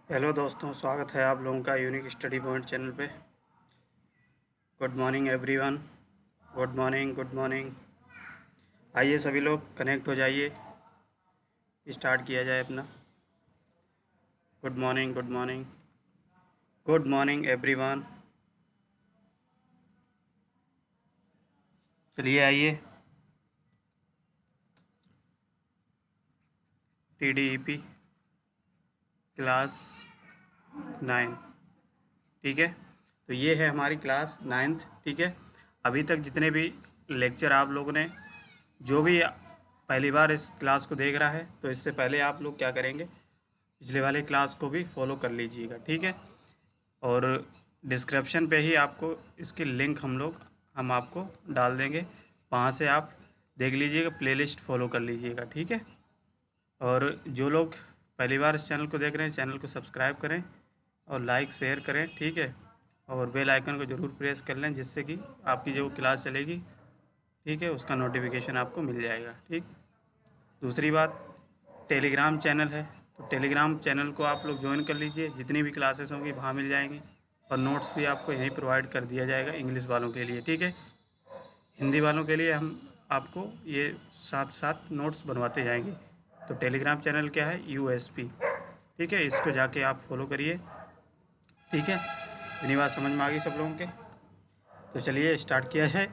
Hello दोस्तों, स्वागत है आप लोगों का यूनिक स्टडी पॉइंट चैनल पे। Good morning everyone. Good morning, good morning. आइए सभी लोग कनेक्ट हो जाइए, स्टार्ट किया जाए अपना। Good morning, good morning, good morning everyone. चलिए आइए, TDEP क्लास 9। ठीक है, तो ये है हमारी क्लास 9th। ठीक है, अभी तक जितने भी लेक्चर आप लोगों ने, जो भी पहली बार इस क्लास को देख रहा है, तो इससे पहले आप लोग क्या करेंगे, पिछले वाले क्लास को भी फॉलो कर लीजिएगा। ठीक है, और डिस्क्रिप्शन पे ही आपको इसकी लिंक हम आपको डाल देंगे, वहाँ से आप देख लीजिएगा, प्लेलिस्ट फॉलो कर लीजिएगा। ठीक है, और जो लोग पहली बार इस चैनल को देख रहे हैं, चैनल को सब्सक्राइब करें और लाइक शेयर करें। ठीक है, और बेल आइकन को ज़रूर प्रेस कर लें, जिससे कि आपकी जो क्लास चलेगी, ठीक है, उसका नोटिफिकेशन आपको मिल जाएगा। ठीक, दूसरी बात, टेलीग्राम चैनल है, तो टेलीग्राम चैनल को आप लोग ज्वाइन कर लीजिए, जितनी भी क्लासेस होंगी वहाँ मिल जाएंगी, और नोट्स भी आपको यहीं प्रोवाइड कर दिया जाएगा इंग्लिश वालों के लिए। ठीक है, हिंदी वालों के लिए हम आपको ये साथ साथ नोट्स बनवाते जाएंगे। तो टेलीग्राम चैनल क्या है, USP। ठीक है, इसको जाके आप फॉलो करिए। ठीक है, इतनी बात समझ में आ गई सब लोगों के। तो चलिए स्टार्ट किया जाए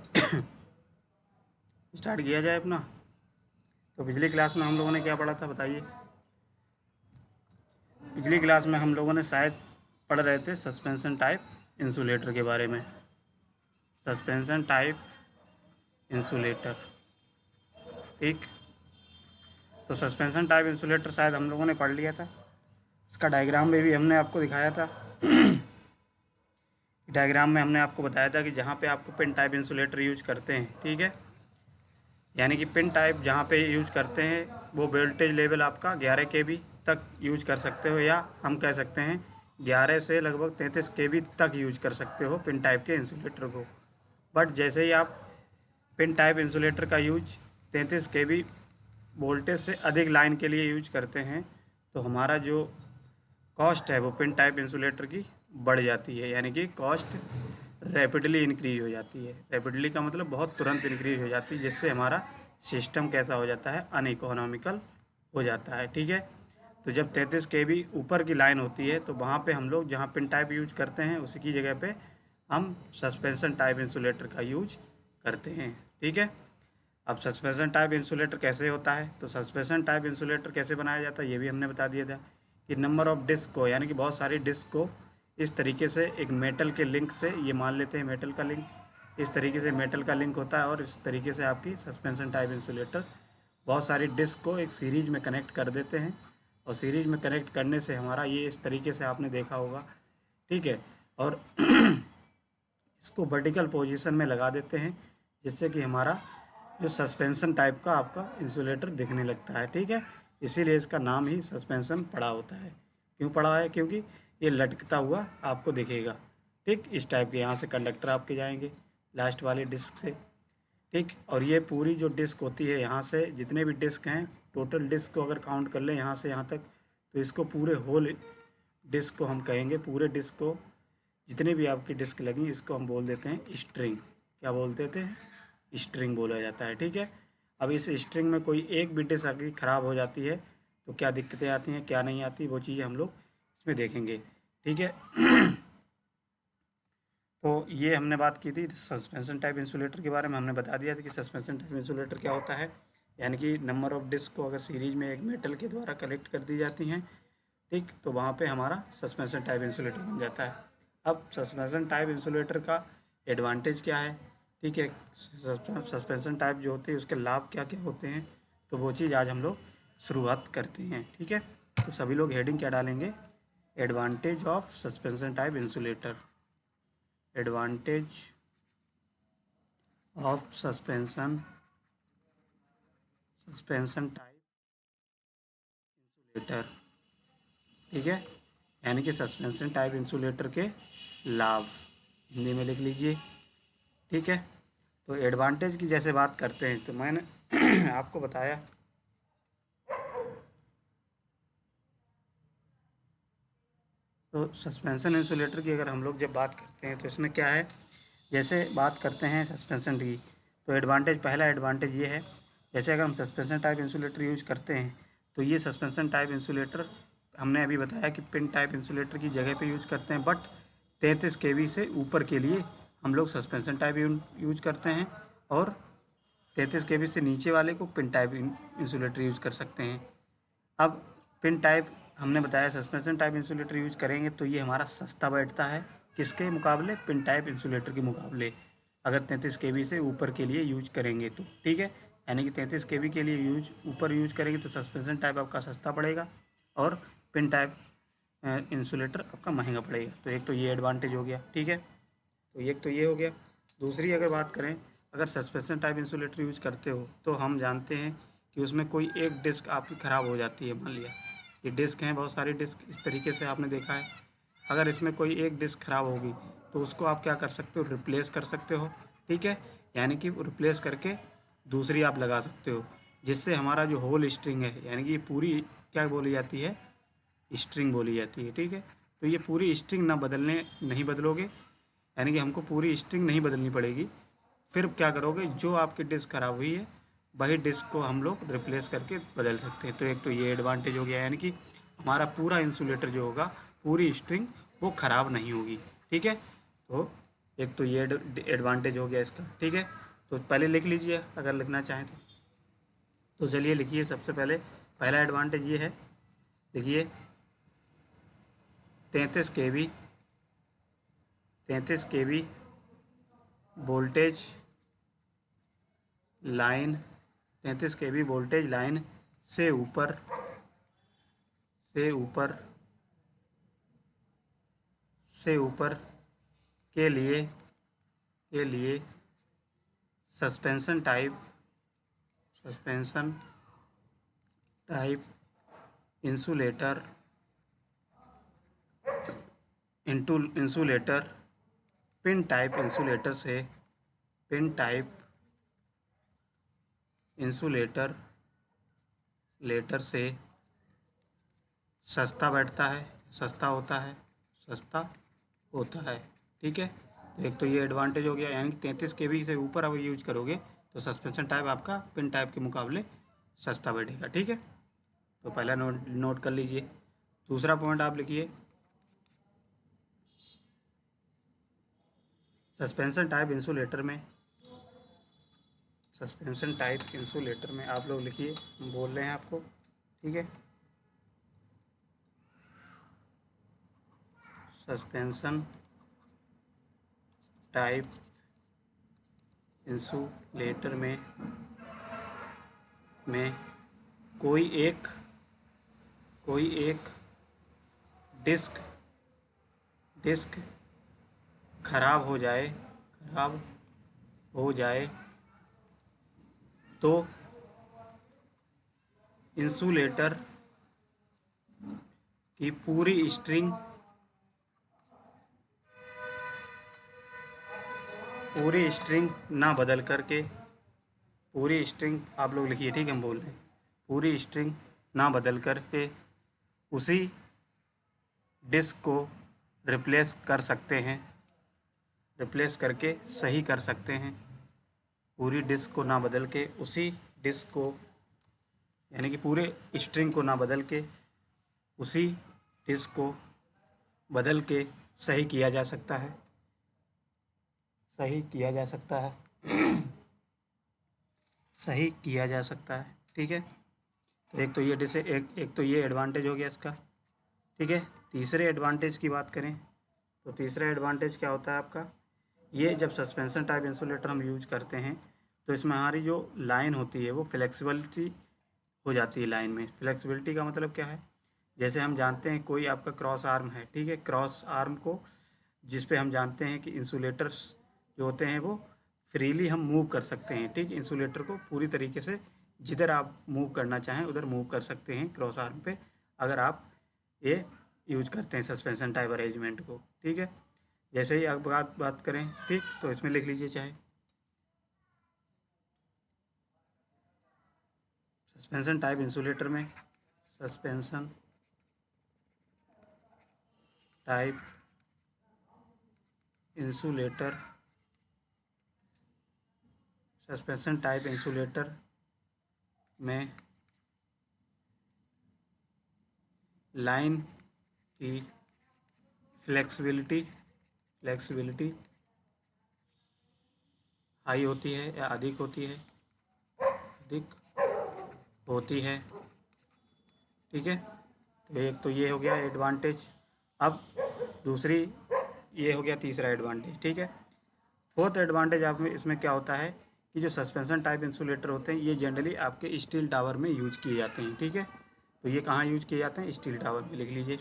स्टार्ट किया जाए अपना। तो पिछली क्लास में हम लोगों ने क्या पढ़ा था, बताइए। पिछली क्लास में हम लोगों ने शायद पढ़ रहे थे सस्पेंशन टाइप इंसुलेटर के बारे में। सस्पेंशन टाइप इंसुलेटर, ठीक। तो सस्पेंशन टाइप इंसुलेटर शायद हम लोगों ने पढ़ लिया था। इसका डायग्राम में भी हमने आपको दिखाया था। डायग्राम में हमने आपको बताया था कि जहाँ पे आपको पिन टाइप इंसुलेटर यूज करते हैं, ठीक है, यानी कि पिन टाइप जहाँ पे यूज करते हैं, वो वोल्टेज लेवल आपका 11 kV तक यूज कर सकते हो, या हम कह सकते हैं 11 से लगभग 33 kV तक यूज कर सकते हो पिन टाइप के इंसुलेटर को। बट जैसे ही आप पिन टाइप इंसुलेटर का यूज 33 kV वोल्टेज से अधिक लाइन के लिए यूज करते हैं, तो हमारा जो कॉस्ट है वो पिन टाइप इंसुलेटर की बढ़ जाती है, यानी कि कॉस्ट रैपिडली इंक्रीज हो जाती है। रैपिडली का मतलब बहुत तुरंत इंक्रीज हो जाती है, जिससे हमारा सिस्टम कैसा हो जाता है, अनइकोनॉमिकल हो जाता है। ठीक है, तो जब 33 kV ऊपर की लाइन होती है, तो वहाँ पे हम लोग जहाँ पिन टाइप यूज करते हैं, उसी की जगह पे हम सस्पेंशन टाइप इंसुलेटर का यूज करते हैं। ठीक है, अब सस्पेंशन टाइप इंसुलेटर कैसे होता है, तो सस्पेंशन टाइप इंसुलेटर कैसे बनाया जाता है, ये भी हमने बता दिया था कि नंबर ऑफ डिस्क को, यानी कि बहुत सारी डिस्क को इस तरीके से एक मेटल के लिंक से, ये मान लेते हैं मेटल का लिंक, इस तरीके से मेटल का लिंक होता है, और इस तरीके से आपकी सस्पेंशन टाइप इंसुलेटर बहुत सारी डिस्क को एक सीरीज में कनेक्ट कर देते हैं, और सीरीज में कनेक्ट करने से हमारा ये इस तरीके से आपने देखा होगा। ठीक है, और इसको वर्टिकल पोजीशन में लगा देते हैं, जिससे कि हमारा जो सस्पेंशन टाइप का आपका इंसुलेटर दिखने लगता है। ठीक है, इसीलिए इसका नाम ही सस्पेंशन पड़ा होता है। क्यों पड़ा है, क्योंकि ये लटकता हुआ आपको दिखेगा। ठीक, इस टाइप के यहाँ से कंडक्टर आपके जाएंगे लास्ट वाले डिस्क से। ठीक, और ये पूरी जो डिस्क होती है, यहाँ से जितने भी डिस्क हैं, टोटल डिस्क को अगर काउंट कर लें यहाँ से यहाँ तक, तो इसको पूरे होल डिस्क को हम कहेंगे, पूरे डिस्क को जितने भी आपकी डिस्क लगी, इसको हम बोल देते हैं स्ट्रिंग। क्या बोल देते हैं, स्ट्रिंग बोला जाता है। ठीक है, अब इस स्ट्रिंग में कोई एक भी डिस्क अगर ख़राब हो जाती है, तो क्या दिक्कतें आती हैं, क्या नहीं आती, वो चीज़ें हम लोग इसमें देखेंगे। ठीक है, तो ये हमने बात की थी सस्पेंशन टाइप इंसुलेटर के बारे में। हमने बता दिया था कि सस्पेंशन टाइप इंसुलेटर क्या होता है, यानी कि नंबर ऑफ डिस्क को अगर सीरीज में एक मेटल के द्वारा कलेक्ट कर दी जाती हैं, ठीक, तो वहाँ पे हमारा सस्पेंशन टाइप इंसुलेटर बन जाता है। अब सस्पेंशन टाइप इंसुलेटर का एडवांटेज क्या है, ठीक है, सस्पेंशन टाइप जो होती है उसके लाभ क्या क्या होते हैं, तो वो चीज़ आज हम लोग शुरुआत करते हैं। ठीक है, तो सभी लोग हेडिंग क्या डालेंगे, advantage of suspension type insulator. Advantage of suspension type insulator. ठीक है, यानी कि सस्पेंशन टाइप इंसुलेटर के लाभ हिंदी में लिख लीजिए। ठीक है, तो एडवांटेज की जैसे बात करते हैं, तो मैंने आपको बताया तो सस्पेंशन इंसुलेटर की अगर हम लोग जब बात करते हैं तो इसमें क्या है, जैसे बात करते हैं सस्पेंशन की, तो एडवांटेज, पहला एडवांटेज ये है, जैसे अगर हम सस्पेंशन टाइप इंसुलेटर यूज करते हैं तो ये सस्पेंशन टाइप इंसुलेटर हमने अभी बताया कि पिन टाइप इंसुलेटर की जगह पे यूज करते हैं, बट 33 केवी से ऊपर के लिए हम लोग सस्पेंशन टाइप यूज करते हैं, और 33 केवी से नीचे वाले को पिन टाइप इंसुलेटर यूज कर सकते हैं। अब पिन टाइप हमने बताया सस्पेंशन टाइप इंसुलेटर यूज करेंगे तो ये हमारा सस्ता बैठता है, किसके मुकाबले, पिन टाइप इंसुलेटर के मुकाबले, अगर 33 केवी से ऊपर के लिए यूज करेंगे तो, ठीक है। यानी कि 33 केवी के लिए ऊपर यूज करेंगे तो सस्पेंशन टाइप आपका सस्ता पड़ेगा, और पिन टाइप इंसुलेटर आपका महंगा पड़ेगा। तो एक तो ये एडवांटेज हो गया, ठीक है। तो एक तो ये हो गया। दूसरी अगर बात करें, अगर सस्पेंशन टाइप इंसुलेटर यूज करते हो तो हम जानते हैं कि उसमें कोई एक डिस्क आपकी ख़राब हो जाती है। मान लिया ये डिस्क हैं, बहुत सारी डिस्क इस तरीके से आपने देखा है, अगर इसमें कोई एक डिस्क ख़राब होगी तो उसको आप क्या कर सकते हो, रिप्लेस कर सकते हो, ठीक है। यानी कि रिप्लेस करके दूसरी आप लगा सकते हो, जिससे हमारा जो होल स्ट्रिंग है, यानी कि पूरी क्या बोली जाती है, स्ट्रिंग बोली जाती है, ठीक है। तो ये पूरी स्ट्रिंग ना बदलने नहीं बदलोगे, यानी कि हमको पूरी स्ट्रिंग नहीं बदलनी पड़ेगी। फिर क्या करोगे, जो आपकी डिस्क ख़राब हुई है वही डिस्क को हम लोग रिप्लेस करके बदल सकते हैं। तो एक तो ये एडवांटेज हो गया, यानी कि हमारा पूरा इंसुलेटर जो होगा, पूरी स्ट्रिंग वो ख़राब नहीं होगी, ठीक है। तो एक तो ये एडवांटेज हो गया इसका, ठीक है। तो पहले लिख लीजिए अगर लिखना चाहें तो चलिए लिखिए। सबसे पहले पहला एडवांटेज ये है, लिखिए 33 केवी, 33 केवी वोल्टेज लाइन, 33 केवी वोल्टेज लाइन से ऊपर, से ऊपर, से ऊपर के लिए, के लिए suspension type, suspension type insulator, insulator pin type insulator से, पिन टाइप इंसुलेटर लेटर से सस्ता बैठता है, सस्ता होता है, सस्ता होता है, ठीक है। तो एक तो ये एडवांटेज हो गया, यानी कि 33 केवी से ऊपर अब यूज करोगे तो सस्पेंशन टाइप आपका पिन टाइप के मुकाबले सस्ता बैठेगा, ठीक है। तो पहला नोट नोट कर लीजिए। दूसरा पॉइंट आप लिखिए, सस्पेंशन टाइप इंसुलेटर में, सस्पेंशन टाइप इंसुलेटर में आप लोग लिखिए, हम बोल रहे हैं आपको, ठीक है। सस्पेंशन टाइप इंसुलेटर में कोई एक, कोई एक डिस्क, डिस्क खराब हो जाए, खराब हो जाए तो इंसुलेटर की पूरी स्ट्रिंग, पूरी स्ट्रिंग ना बदल करके, पूरी स्ट्रिंग आप लोग लिखिए, ठीक है, हम बोल रहे हैं, पूरी स्ट्रिंग ना बदल करके उसी डिस्क को रिप्लेस कर सकते हैं, रिप्लेस करके सही कर सकते हैं। पूरी डिस्क को ना बदल के उसी डिस्क को, यानी कि पूरे स्ट्रिंग को ना बदल के उसी डिस्क को बदल के सही किया जा सकता है, सही किया जा सकता है, सही किया जा सकता है, ठीक है। तो एक तो ये एक तो ये एडवांटेज हो गया इसका, ठीक है। तीसरे एडवांटेज की बात करें तो तीसरा एडवांटेज क्या होता है आपका, ये जब सस्पेंशन टाइप इंसुलेटर हम यूज करते हैं तो इसमें हमारी जो लाइन होती है वो फ्लेक्सिबिलिटी हो जाती है। लाइन में फ्लेक्सिबिलिटी का मतलब क्या है, जैसे हम जानते हैं कोई आपका क्रॉस आर्म है, ठीक है, क्रॉस आर्म को जिस पे हम जानते हैं कि इंसुलेटर्स जो होते हैं वो फ्रीली हम मूव कर सकते हैं, ठीक। इंसुलेटर को पूरी तरीके से जिधर आप मूव करना चाहें उधर मूव कर सकते हैं क्रॉस आर्म पे, अगर आप ये यूज करते हैं सस्पेंशन टाइप अरेंजमेंट को, ठीक है। जैसे ही आप बात करें, ठीक, तो इसमें लिख लीजिए चाहे सस्पेंशन टाइप इंसुलेटर में, suspension type insulator, suspension type insulator में लाइन की फ्लेक्सिबिलिटी हाई होती है या अधिक होती है, ठीक है। तो एक तो ये हो गया एडवांटेज। अब दूसरी ये हो गया तीसरा एडवांटेज, ठीक है। फोर्थ एडवांटेज आप में इसमें क्या होता है कि जो सस्पेंशन टाइप इंसुलेटर होते हैं ये जनरली आपके स्टील टावर में यूज किए जाते हैं, ठीक है। तो ये कहाँ यूज किए जाते हैं? स्टील टावर में। लिख लीजिए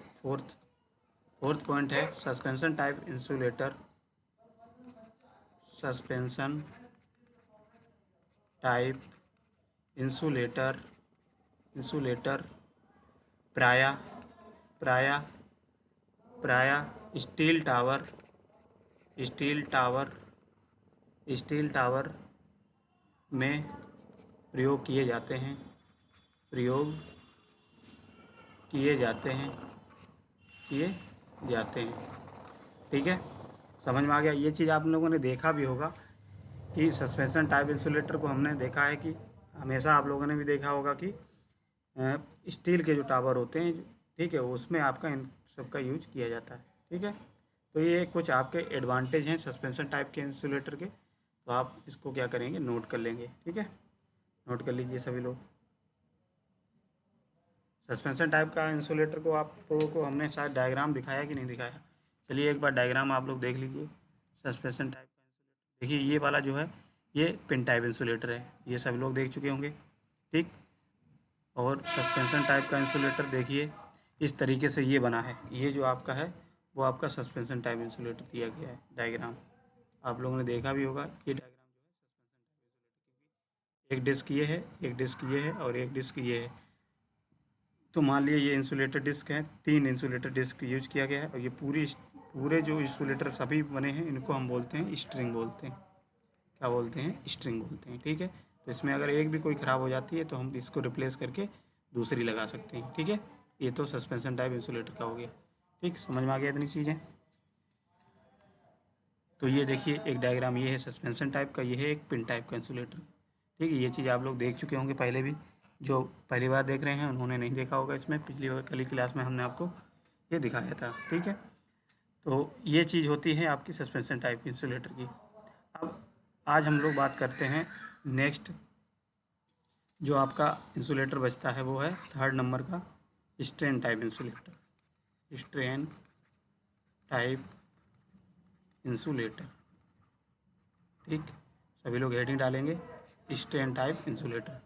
फोर्थ पॉइंट है suspension type insulator, suspension type insulator प्रायः स्टील टावर में प्रयोग किए जाते हैं, ठीक है। समझ में आ गया? ये चीज़ आप लोगों ने देखा भी होगा कि सस्पेंशन टाइप इंसुलेटर को हमने देखा है कि हमेशा आप लोगों ने भी देखा होगा कि स्टील के जो टावर होते हैं, ठीक है, उसमें आपका इन सबका यूज किया जाता है, ठीक है। तो ये कुछ आपके एडवांटेज हैं सस्पेंशन टाइप के इंसुलेटर के, तो आप इसको क्या करेंगे? नोट कर लेंगे, ठीक है। नोट कर लीजिए सभी लोग। सस्पेंशन टाइप का इंसुलेटर को आप लोगों को हमने शायद डायग्राम दिखाया कि नहीं दिखाया? चलिए एक बार डायग्राम आप लोग देख लीजिए सस्पेंशन टाइप का इंसुलेटर। देखिए ये वाला जो है ये पिन टाइप इंसुलेटर है, ये सभी लोग देख चुके होंगे, ठीक। और सस्पेंशन टाइप का इंसुलेटर देखिए इस तरीके से ये बना है, ये जो आपका है वो आपका सस्पेंशन टाइप इंसुलेटर दिया गया है। डायग्राम आप लोगों ने देखा भी होगा, ये डायग्राम जो है सस्पेंशन टाइप इंसुलेटर की, एक डिस्क ये है, एक डिस्क ये है और एक डिस्क ये है। तो मान लिया ये इंसुलेटर डिस्क है, 3 इंसुलेटर डिस्क यूज किया गया है और ये पूरे जो इंसुलेटर सभी बने हैं इनको हम बोलते हैं स्ट्रिंग बोलते हैं। क्या बोलते हैं? स्ट्रिंग बोलते हैं, ठीक है। तो इसमें अगर एक भी कोई ख़राब हो जाती है तो हम इसको रिप्लेस करके दूसरी लगा सकते हैं, ठीक है। ये तो सस्पेंशन टाइप इंसुलेटर का हो गया, ठीक। समझ में आ गया इतनी चीज़ें? तो ये देखिए एक डायग्राम ये है सस्पेंशन टाइप का, ये है एक पिन टाइप का इंसुलेटर, ठीक है। ये चीज़ आप लोग देख चुके होंगे पहले भी, जो पहली बार देख रहे हैं उन्होंने नहीं देखा होगा, इसमें पिछली बार कल क्लास में हमने आपको ये दिखाया था, ठीक है। तो ये चीज़ होती है आपकी सस्पेंशन टाइप इंसुलेटर की। अब आज हम लोग बात करते हैं नेक्स्ट जो आपका इंसुलेटर बचता है वो है 3rd नंबर का strain type insulator, strain type insulator, ठीक। सभी लोग हेडिंग डालेंगे स्ट्रेन टाइप इंसुलेटर।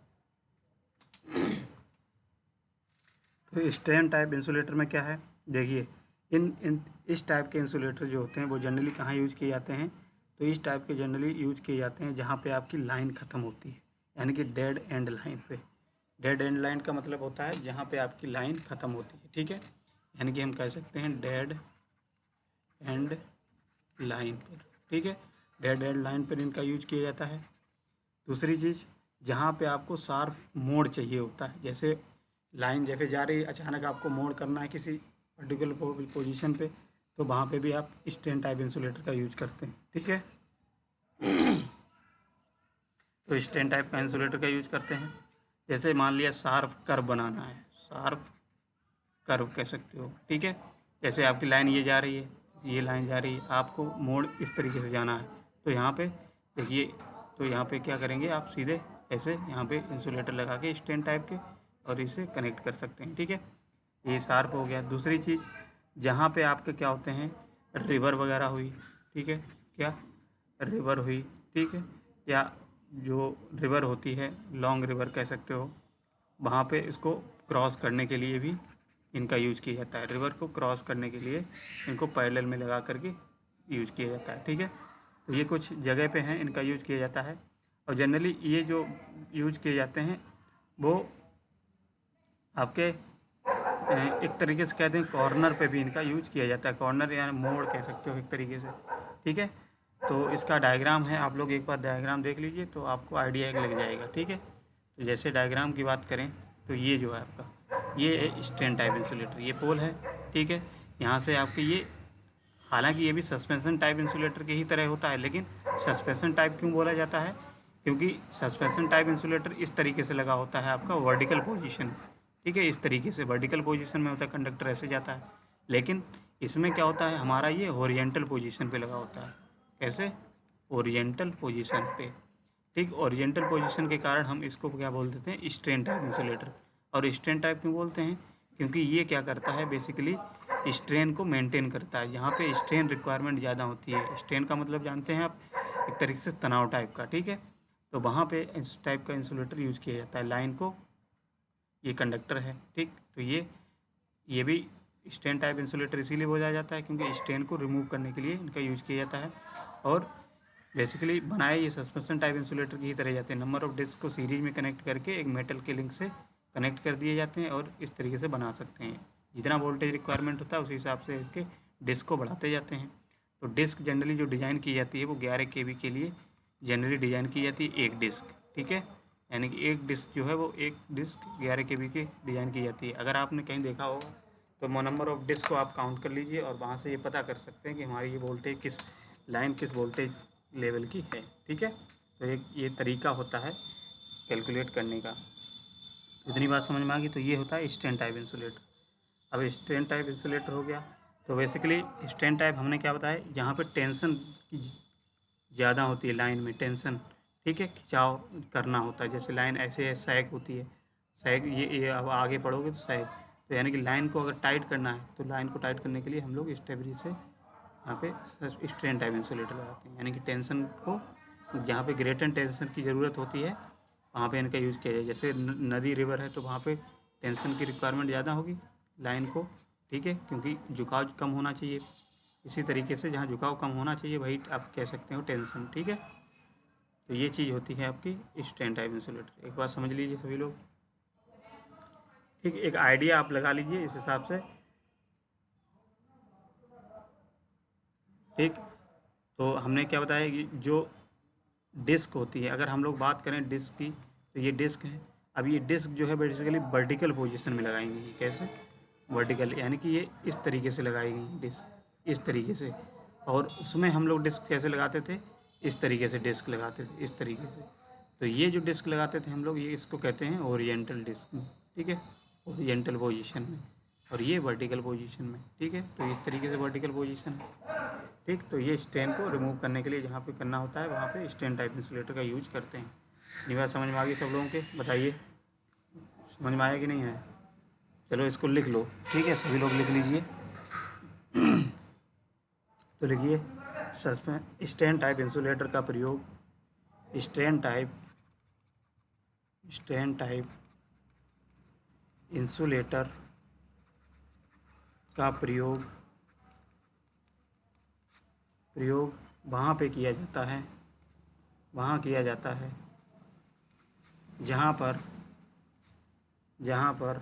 तो स्ट्रेन टाइप इंसुलेटर में क्या है? देखिए इस टाइप के इंसुलेटर जो होते हैं वो जनरली कहाँ यूज किए जाते हैं? तो इस टाइप के जनरली यूज किए जाते हैं जहाँ पे आपकी लाइन ख़त्म होती है, यानी कि डेड एंड लाइन पे। डेड एंड लाइन का मतलब होता है जहाँ पे आपकी लाइन ख़त्म होती है, ठीक है। यानी कि हम कह सकते हैं डेड एंड लाइन पर, ठीक है। डेड एंड लाइन पर इनका यूज किया जाता है। दूसरी चीज़, जहाँ पे आपको शार्प मोड़ चाहिए होता है, जैसे लाइन जैसे जा रही है, अचानक आपको मोड़ करना है किसी पर्टिकुलर पोजीशन पे, तो वहाँ पे भी आप स्ट्रेन टाइप इंसुलेटर का यूज करते हैं, ठीक है। तो स्ट्रेन टाइप का इंसुलेटर का यूज करते हैं। जैसे मान लिया शार्प कर्व बनाना है, शार्प कर्व कह सकते हो, ठीक है। जैसे आपकी लाइन ये जा रही है, ये लाइन जा रही है, आपको मोड़ इस तरीके से जाना है, तो यहाँ पे देखिए, तो यहाँ पे क्या करेंगे आप? सीधे ऐसे यहाँ पे इंसुलेटर लगा के स्ट्रेन टाइप के और इसे कनेक्ट कर सकते हैं, ठीक है। ये शार्प हो गया। दूसरी चीज़, जहाँ पे आपके क्या होते हैं, रिवर वगैरह हुई, ठीक है, क्या रिवर हुई, ठीक है, या जो रिवर होती है लॉन्ग रिवर कह सकते हो, वहाँ पे इसको क्रॉस करने के लिए भी इनका यूज किया जाता है। रिवर को क्रॉस करने के लिए इनको पैरेलल में लगा करके यूज किया जाता है, ठीक है। तो ये कुछ जगह पे हैं इनका यूज किया जाता है। और जनरली ये जो यूज किए जाते हैं वो आपके एक तरीके से कहते हैं कॉर्नर पे भी इनका यूज किया जाता है। कॉर्नर यानी मोड़ कह सकते हो एक तरीके से, ठीक है। तो इसका डायग्राम है, आप लोग एक बार डायग्राम देख लीजिए तो आपको आइडिया एक लग जाएगा, ठीक है। तो जैसे डायग्राम की बात करें तो ये जो है आपका, ये है स्ट्रेन टाइप इंसुलेटर, ये पोल है, ठीक है। यहाँ से आपके ये, हालांकि ये भी सस्पेंशन टाइप इंसुलेटर के ही तरह होता है, लेकिन सस्पेंशन टाइप क्यों बोला जाता है, क्योंकि सस्पेंशन टाइप इंसुलेटर इस तरीके से लगा होता है आपका वर्टिकल पोजीशन, ठीक है, इस तरीके से वर्टिकल पोजीशन में होता है, कंडक्टर ऐसे जाता है। लेकिन इसमें क्या होता है, हमारा ये ओरिएंटल पोजीशन पे लगा होता है। कैसे? ओरिएंटल पोजीशन पे, ठीक। ओरिएंटल पोजीशन के कारण हम इसको क्या बोल देते हैं, स्ट्रेन टाइप इंसुलेटर। और स्ट्रेन टाइप क्यों बोलते हैं, क्योंकि ये क्या करता है, बेसिकली स्ट्रेन को मेंटेन करता है। यहाँ पे स्ट्रेन रिक्वायरमेंट ज़्यादा होती है। स्ट्रेन का मतलब जानते हैं आप, एक तरीके से तनाव टाइप का, ठीक है। तो वहाँ पे इस टाइप का इंसुलेटर यूज किया जाता है। लाइन को, ये कंडक्टर है, ठीक। तो ये भी स्ट्रेन टाइप इंसुलेटर इसीलिए बोला जाता है क्योंकि स्ट्रेन को रिमूव करने के लिए इनका यूज किया जाता है। और बेसिकली बनाए ये सस्पेंशन टाइप इंसुलेटर की ही तरह जाते हैं। नंबर ऑफ डिस्क को सीरीज में कनेक्ट करके एक मेटल के लिंक से कनेक्ट कर दिए जाते हैं और इस तरीके से बना सकते हैं। जितना वोल्टेज रिक्वायरमेंट होता है उसी हिसाब से इसके डिस्क को बढ़ाते जाते हैं। तो डिस्क जनरली जो डिज़ाइन की जाती है वो 11 kV के लिए जनरली डिज़ाइन की जाती है, एक डिस्क, ठीक है। यानी कि एक डिस्क जो है वो एक डिस्क 11 kV की डिज़ाइन की जाती है। अगर आपने कहीं देखा होगा तो नंबर ऑफ डिस्क को आप काउंट कर लीजिए और वहाँ से ये पता कर सकते हैं कि हमारी ये वोल्टेज किस लाइन किस वोल्टेज लेवल की है, ठीक है। तो एक ये तरीका होता है कैलकुलेट करने का। इतनी बात समझ में आ गई। तो ये होता है स्ट्रेन टाइप इंसुलेटर। अब स्ट्रेन टाइप इंसुलेटर हो गया। तो बेसिकली स्ट्रेन टाइप हमने क्या बताया, जहाँ पे टेंशन की ज़्यादा होती है लाइन में, टेंशन, ठीक है, खिंचाव करना होता है। जैसे लाइन ऐसे सैग होती है, सैग, ये अब आगे पढ़ोगे तो सैग, तो यानी कि लाइन को अगर टाइट करना है तो लाइन को टाइट करने के लिए हम लोग स्टेबरी से यहाँ पे स्ट्रेन टाइप इंसुलेटर लगाते हैं। यानी कि टेंशन को, जहाँ पे ग्रेटर टेंशन की ज़रूरत होती है वहाँ पे इनका यूज़ किया जाए। जैसे नदी रिवर है तो वहाँ पे टेंशन की रिक्वायरमेंट ज़्यादा होगी लाइन को, ठीक है, क्योंकि झुकाव कम होना चाहिए। इसी तरीके से जहाँ झुकाव कम होना चाहिए वही आप कह सकते हो टेंशन, ठीक है। तो ये चीज़ होती है आपकी स्ट्रेन टाइप इंसुलेटर। एक बात समझ लीजिए सभी लोग, ठीक। एक आइडिया आप लगा लीजिए इस हिसाब से, ठीक। तो हमने क्या बताया कि जो डिस्क होती है, अगर हम लोग बात करें डिस्क की, तो ये डिस्क है। अब ये डिस्क जो है बेसिकली वर्टिकल पोजीशन में लगाएंगे। ये कैसे? वर्टिकल, यानी कि ये इस तरीके से लगाएंगे डिस्क, इस तरीके से। और उसमें हम लोग डिस्क कैसे लगाते थे, इस तरीके से डिस्क लगाते थे, इस तरीके से। तो ये जो डिस्क लगाते थे हम लोग, ये इसको कहते हैं ओरिएंटल डिस्क में, ठीक है, ओरिएंटल पोजीशन में। और ये वर्टिकल पोजीशन में, ठीक है। तो इस तरीके से वर्टिकल पोजीशन है, ठीक। तो ये स्ट्रेन को रिमूव करने के लिए जहाँ पे करना होता है वहाँ पे स्ट्रेन टाइप इंसुलेटर का यूज करते हैं। ये बात समझ में आ गई सब लोगों के? बताइए, समझ में आया कि नहीं आया? चलो इसको लिख लो, ठीक है, सभी लोग लिख लीजिए। तो लिखिए, स्ट्रेन टाइप इंसुलेटर का प्रयोग, strain type strain type insulator का प्रयोग वहाँ पे किया जाता है, वहाँ किया जाता है जहाँ पर जहाँ पर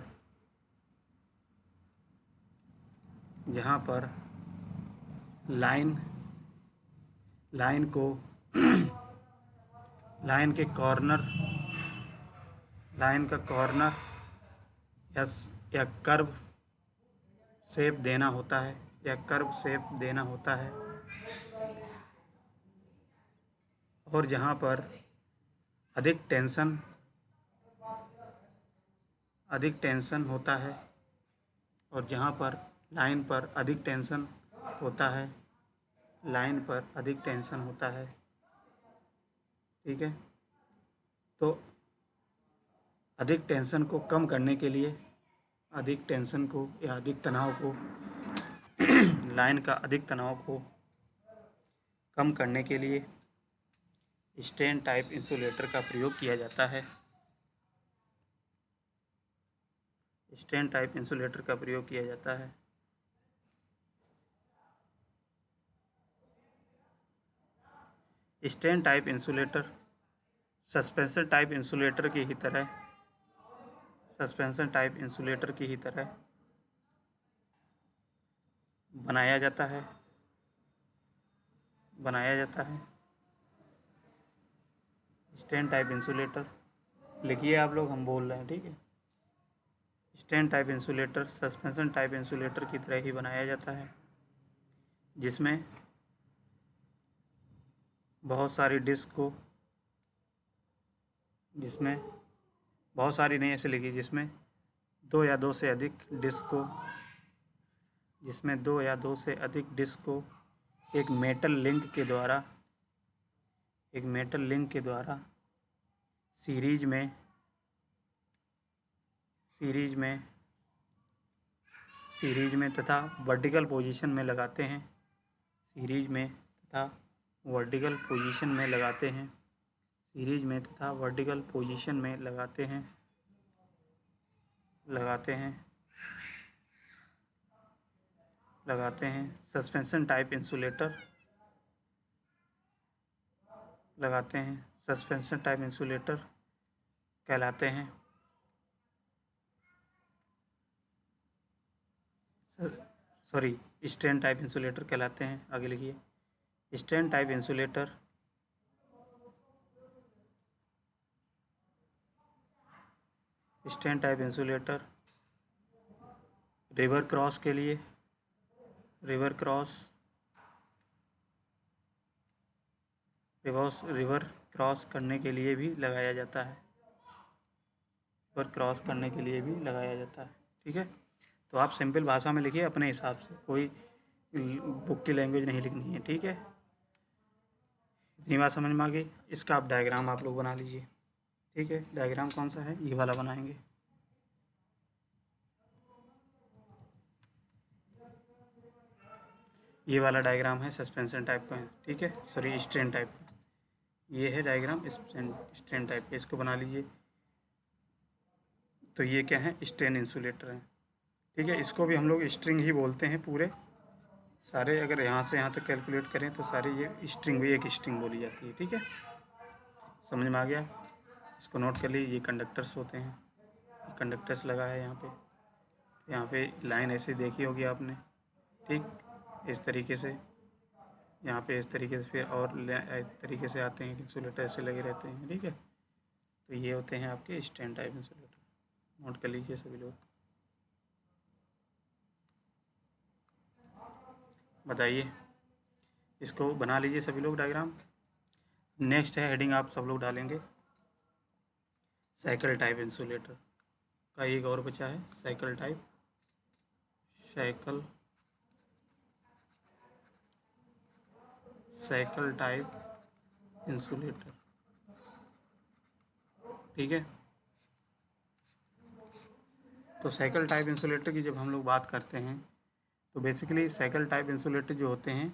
जहाँ पर लाइन लाइन को लाइन के कॉर्नर लाइन का कॉर्नर या या कर्व शेप देना होता है, या कर्व शेप देना होता है। और जहाँ पर अधिक टेंशन होता है, और जहाँ पर लाइन पर अधिक टेंशन होता है, लाइन पर अधिक टेंशन होता है, ठीक है। तो अधिक टेंशन को कम करने के लिए, अधिक टेंशन को या अधिक तनाव को लाइन का अधिक तनाव को कम करने के लिए स्ट्रेन टाइप इंसुलेटर का प्रयोग किया जाता है। स्ट्रेन टाइप इंसुलेटर का प्रयोग किया जाता है। Strain type insulator suspension type insulator की ही तरह बनाया जाता है स्ट्रेन टाइप इंसुलेटर। लिखिए आप लोग, हम बोल रहे हैं, ठीक है। Stand type insulator suspension type insulator की तरह ही बनाया जाता है, जिसमें बहुत सारी डिस्क को, जिसमें बहुत सारी नहीं ऐसे लिखी, जिसमें दो या दो से अधिक डिस्क को एक मेटल लिंक के द्वारा सीरीज में तथा वर्टिकल पोजीशन में लगाते हैं। सीरीज में तथा वर्टिकल पोजीशन में लगाते हैं सस्पेंशन टाइप इंसुलेटर कहलाते हैं। स्टैंड टाइप इंसुलेटर कहलाते हैं। आगे लिखिए, stand type insulator river cross करने के लिए भी लगाया जाता है। ठीक है, तो आप सिंपल भाषा में लिखिए अपने हिसाब से, कोई बुक की लैंग्वेज नहीं लिखनी है। ठीक है, इतनी बात समझ में आ गई। इसका आप डायग्राम आप लोग बना लीजिए। ठीक है, डायग्राम कौन सा है, ये वाला बनाएंगे। ये वाला डायग्राम है सस्पेंशन टाइप का है। ठीक है, सॉरी स्ट्रेन टाइप का, ये है डायग्राम स्ट्रेन टाइप का, इसको बना लीजिए। तो ये क्या है, स्ट्रेन इंसुलेटर है। ठीक है, इसको भी हम लोग स्ट्रिंग ही बोलते हैं पूरे सारे। अगर यहाँ से यहाँ तक कैलकुलेट करें तो सारे ये स्ट्रिंग, भी एक स्ट्रिंग बोली जाती है। ठीक है, समझ में आ गया। इसको नोट कर लीजिए, ये कंडक्टर्स होते हैं, कंडक्टर्स लगा है यहाँ पे लाइन ऐसे देखी होगी आपने। ठीक, इस तरीके से यहाँ पे इस तरीके से, फिर और इस तरीके से आते हैं, इंसुलेटर ऐसे लगे रहते हैं। ठीक है, तो ये होते हैं आपके स्टैंड टाइप इंसुलेटर। नोट कर लीजिए सभी लोग, बताइए, इसको बना लीजिए सभी लोग डायग्राम। नेक्स्ट है हेडिंग आप सब लोग डालेंगे, साइकिल टाइप इंसुलेटर का एक और बचा है, साइकिल टाइप इंसुलेटर। ठीक है, तो साइकिल टाइप इंसुलेटर की जब हम लोग बात करते हैं तो बेसिकली साइकिल टाइप इंसुलेटर जो होते हैं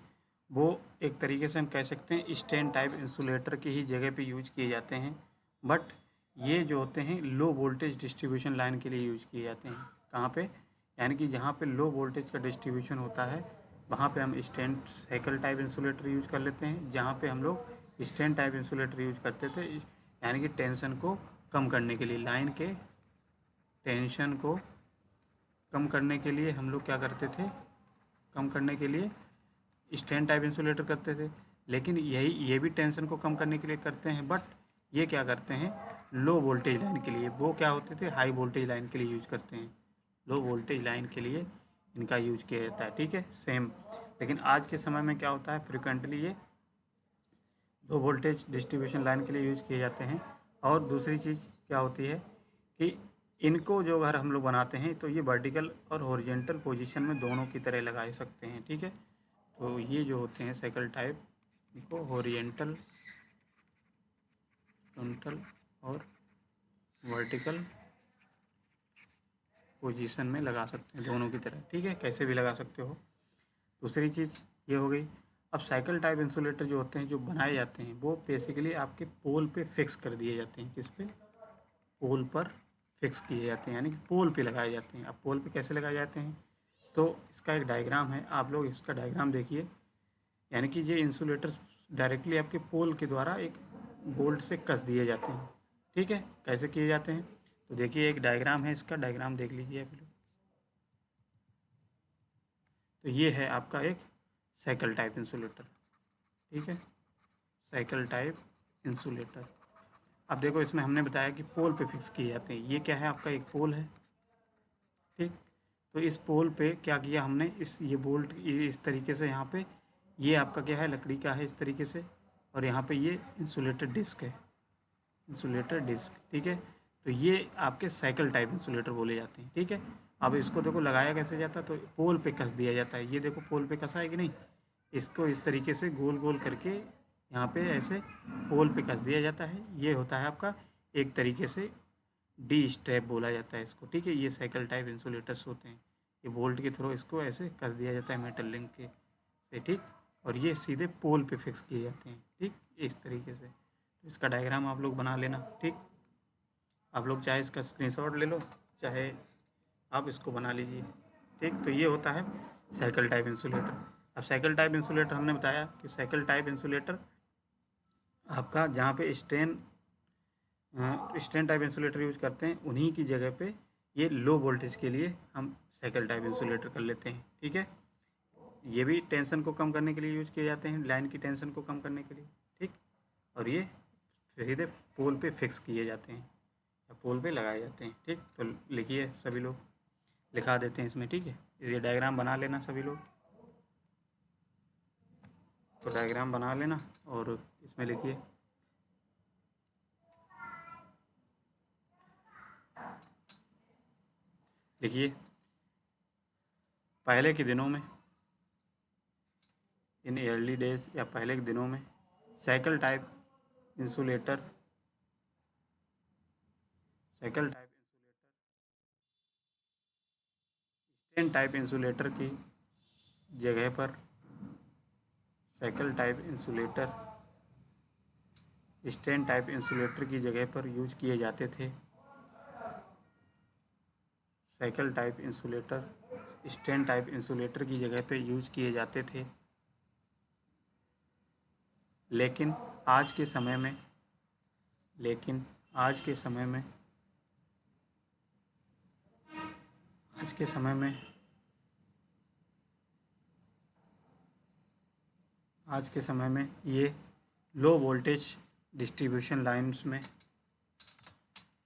वो एक तरीके से हम कह सकते हैं स्टैंड टाइप इंसुलेटर की ही जगह पे यूज किए जाते हैं। बट ये जो होते हैं लो वोल्टेज डिस्ट्रीब्यूशन लाइन के लिए यूज किए जाते हैं। कहाँ पे, यानी कि जहाँ पे लो वोल्टेज का डिस्ट्रीब्यूशन होता है वहाँ पे हम stand cycle type insulator use कर लेते हैं। जहाँ पे हम लोग स्टैंड टाइप इंसुलेटर यूज करते थे, यानी कि टेंशन को कम करने के लिए, लाइन के टेंशन को कम करने के लिए हम लोग क्या करते थे, कम करने के लिए स्टैंड टाइप इंसुलेटर करते थे। लेकिन ये भी टेंशन को कम करने के लिए करते हैं, बट ये क्या करते हैं, लो वोल्टेज लाइन के लिए, वो क्या होते थे, हाई वोल्टेज लाइन के लिए यूज करते हैं। लो वोल्टेज लाइन के लिए इनका यूज किया जाता है। ठीक है, सेम। लेकिन आज के समय में क्या होता है, फ्रिक्वेंटली ये लो वोल्टेज डिस्ट्रीब्यूशन लाइन के लिए यूज किए जाते हैं। और दूसरी चीज़ क्या होती है कि इनको जो अगर हम लोग बनाते हैं तो ये वर्टिकल और हॉरिजॉन्टल पोजीशन में दोनों की तरह लगा सकते हैं। ठीक है, तो ये जो होते हैं साइकिल टाइप, इनको हॉरिजॉन्टल और वर्टिकल पोजीशन में लगा सकते हैं, दोनों की तरह। ठीक है, कैसे भी लगा सकते हो। दूसरी चीज़ ये हो गई। अब साइकिल टाइप इंसुलेटर जो होते हैं, जो बनाए जाते हैं, वो बेसिकली आपके पोल पे फिक्स कर दिए जाते हैं। किस पे, पोल पर फिक्स किए जाते हैं, यानी कि पोल पे लगाए जाते हैं। अब पोल पे कैसे लगाए जाते हैं, तो इसका एक डायग्राम है, आप लोग इसका डायग्राम देखिए। यानी कि ये इंसुलेटर डायरेक्टली आपके पोल के द्वारा एक बोल्ट से कस दिए जाते हैं। ठीक है, कैसे किए जाते हैं, तो देखिए एक डायग्राम है, इसका डायग्राम देख लीजिए आप लोग। तो ये है आपका एक साइकिल टाइप इंसुलेटर। ठीक है, साइकिल टाइप इंसुलेटर। अब देखो इसमें हमने बताया कि पोल पे फिक्स किए जाते हैं। ये क्या है, आपका एक पोल है, ठीक। तो इस पोल पे क्या किया हमने, इस ये बोल्ट इस तरीके से यहाँ पे, ये आपका क्या है, लकड़ी का है इस तरीके से, और यहाँ पे ये इंसुलेटर डिस्क है, इंसुलेटर डिस्क। ठीक है, तो ये आपके साइकिल टाइप इंसुलेटर बोले जाते हैं। ठीक है, अब इसको देखो लगाया कैसे जाता है, तो पोल पे कस दिया जाता है। ये देखो पोल पे कसा है कि नहीं, इसको इस तरीके से गोल गोल करके यहाँ पे ऐसे पोल पे कस दिया जाता है। ये होता है आपका एक तरीके से डी स्ट्रैप बोला जाता है इसको। ठीक है, ये साइकिल टाइप इंसुलेटर्स होते हैं। ये बोल्ट के थ्रू इसको ऐसे कस दिया जाता है मेटल लिंक के से। ठीक, और ये सीधे पोल पे फिक्स किए जाते हैं। ठीक, इस तरीके से। इसका डायग्राम आप लोग बना लेना। ठीक, आप लोग चाहे इसका स्क्रीनशॉट ले लो, चाहे आप इसको बना लीजिए। ठीक, तो ये होता है साइकिल टाइप इंसुलेटर। अब साइकिल टाइप इंसुलेटर हमने बताया कि साइकिल टाइप इंसुलेटर आपका जहाँ पे स्ट्रेन टाइप इंसुलेटर यूज करते हैं, उन्हीं की जगह पे ये लो वोल्टेज के लिए हम साइकिल टाइप इंसुलेटर कर लेते हैं। ठीक है, ये भी टेंशन को कम करने के लिए यूज किए जाते हैं, लाइन की टेंशन को कम करने के लिए। ठीक, और ये सीधे पोल पे फिक्स किए जाते हैं या पोल पे लगाए जाते हैं। ठीक, तो लिखिए सभी लोग, लिखा देते हैं इसमें। ठीक है, ये डायग्राम बना लेना सभी लोग, तो डायग्राम बना लेना और इसमें लिखिए। लिखिए, पहले के दिनों में, इन अर्ली डेज या पहले के दिनों में, cycle type insulator cycle type strain type insulator की जगह पर cycle type insulator strain type insulator की जगह पर यूज किए जाते थे। Cycle type insulator strain type insulator की जगह पे यूज किए जाते थे। लेकिन आज के समय में लेकिन आज के समय में आज के समय में आज के समय में ये लो वोल्टेज डिस्ट्रीब्यूशन लाइन्स में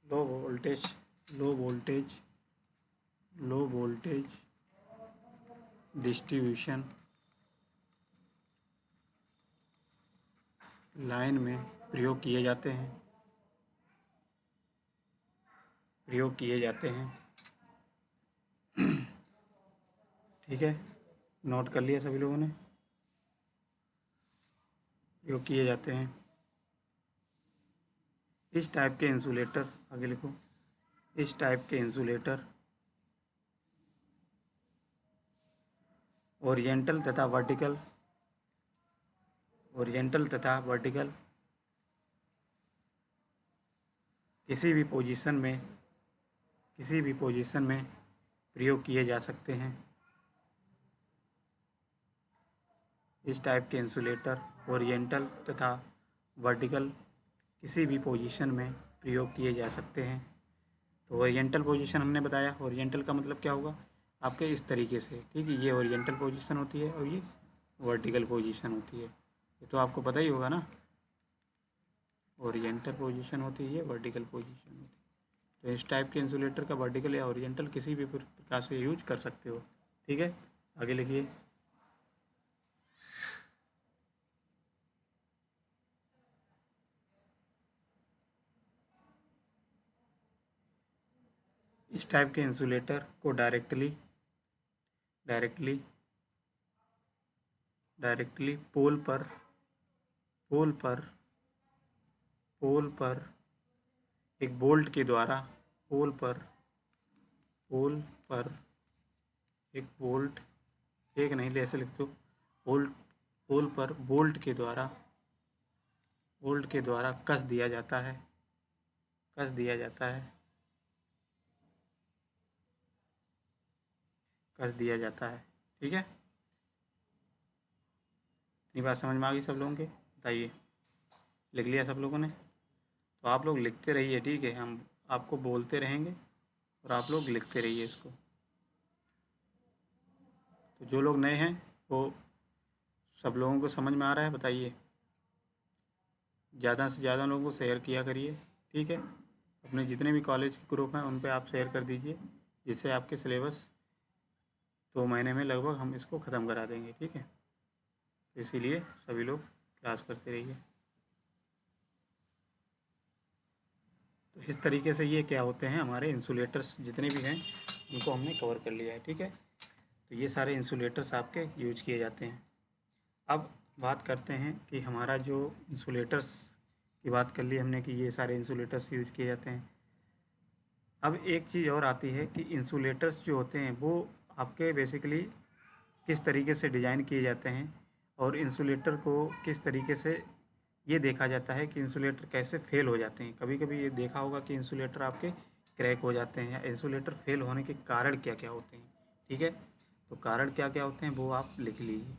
low voltage low voltage low voltage distribution line में प्रयोग किए जाते हैं। ठीक है, नोट कर लिया सभी लोगों ने, प्रयोग किए जाते हैं। इस टाइप के इंसुलेटर, आगे लिखो, इस टाइप के इंसुलेटर ओरिएंटल तथा वर्टिकल किसी भी पोजीशन में प्रयोग किए जा सकते हैं। इस टाइप के इंसुलेटर ओरिएंटल तथा वर्टिकल किसी भी पोजीशन में प्रयोग किए जा सकते हैं। तो ओरिएंटल पोजीशन हमने बताया, ओरिएंटल का मतलब क्या होगा आपके इस तरीके से। ठीक है, ये ओरिएंटल पोजीशन होती है और ये वर्टिकल पोजीशन होती है। ये तो आपको पता ही होगा ना, ओरिएंटल पोजीशन होती है, वर्टिकल पोजीशन होती है। तो इस टाइप के इंसुलेटर का वर्टिकल या ओरिएंटल किसी भी प्रकार से यूज कर सकते हो। ठीक है, आगे लिखिए। इस टाइप के इंसुलेटर को डायरेक्टली पोल पोल पर पर एक बोल्ट के द्वारा पोल पर एक बोल्ट, एक नहीं ले ऐसे लिख दो, पोल पर बोल्ट के द्वारा कस दिया जाता है। कस दिया जाता है कस दिया जाता है। ठीक है, इतनी बात समझ में आ गई सब लोगों के, बताइए, लिख लिया सब लोगों ने? तो आप लोग लिखते रहिए। ठीक है, हम आपको बोलते रहेंगे और आप लोग लिखते रहिए इसको। तो जो लोग नए हैं वो सब लोगों को समझ में आ रहा है, बताइए। ज़्यादा से ज़्यादा लोगों को शेयर किया करिए। ठीक है, अपने जितने भी कॉलेज ग्रुप हैं उन पे आप शेयर कर दीजिए, जिससे आपके सिलेबस 2 महीने में लगभग हम इसको ख़त्म करा देंगे। ठीक है, इसीलिए सभी लोग क्लास करते रहिए। तो इस तरीके से ये क्या होते हैं, हमारे इंसुलेटर्स जितने भी हैं उनको हमने कवर कर लिया है। ठीक है, तो ये सारे इंसुलेटर्स आपके यूज किए जाते हैं। अब बात करते हैं कि हमारा जो इंसुलेटर्स की बात कर ली हमने कि ये सारे इंसुलेटर्स यूज किए जाते हैं। अब एक चीज़ और आती है कि इंसुलेटर्स जो होते हैं वो आपके बेसिकली किस तरीके से डिज़ाइन किए जाते हैं और इंसुलेटर को किस तरीके से ये देखा जाता है कि इंसुलेटर कैसे फेल हो जाते हैं। कभी कभी ये देखा होगा कि इंसुलेटर आपके क्रैक हो जाते हैं, या इंसुलेटर फेल होने के कारण क्या क्या होते हैं। ठीक है, तो कारण क्या क्या होते हैं वो आप लिख लीजिए।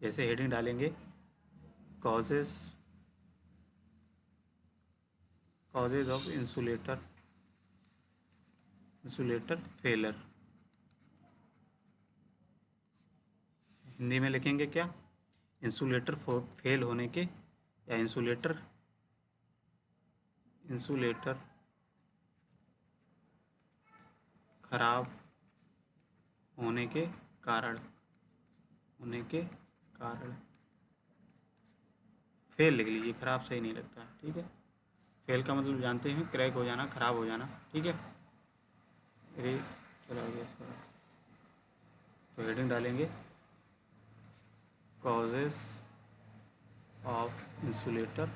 जैसे हेडिंग डालेंगे causes of insulator failure, Hindi में लिखेंगे क्या, इंसुलेटर फेल होने के या इंसुलेटर खराब होने के कारण फेल लिख लीजिए, खराब सही नहीं लगता है। ठीक है, फेल का मतलब जानते हैं क्रैक हो जाना, खराब हो जाना। ठीक है, अरे चला गया सर। तो हेडिंग डालेंगे कॉजेस ऑफ इंसुलेटर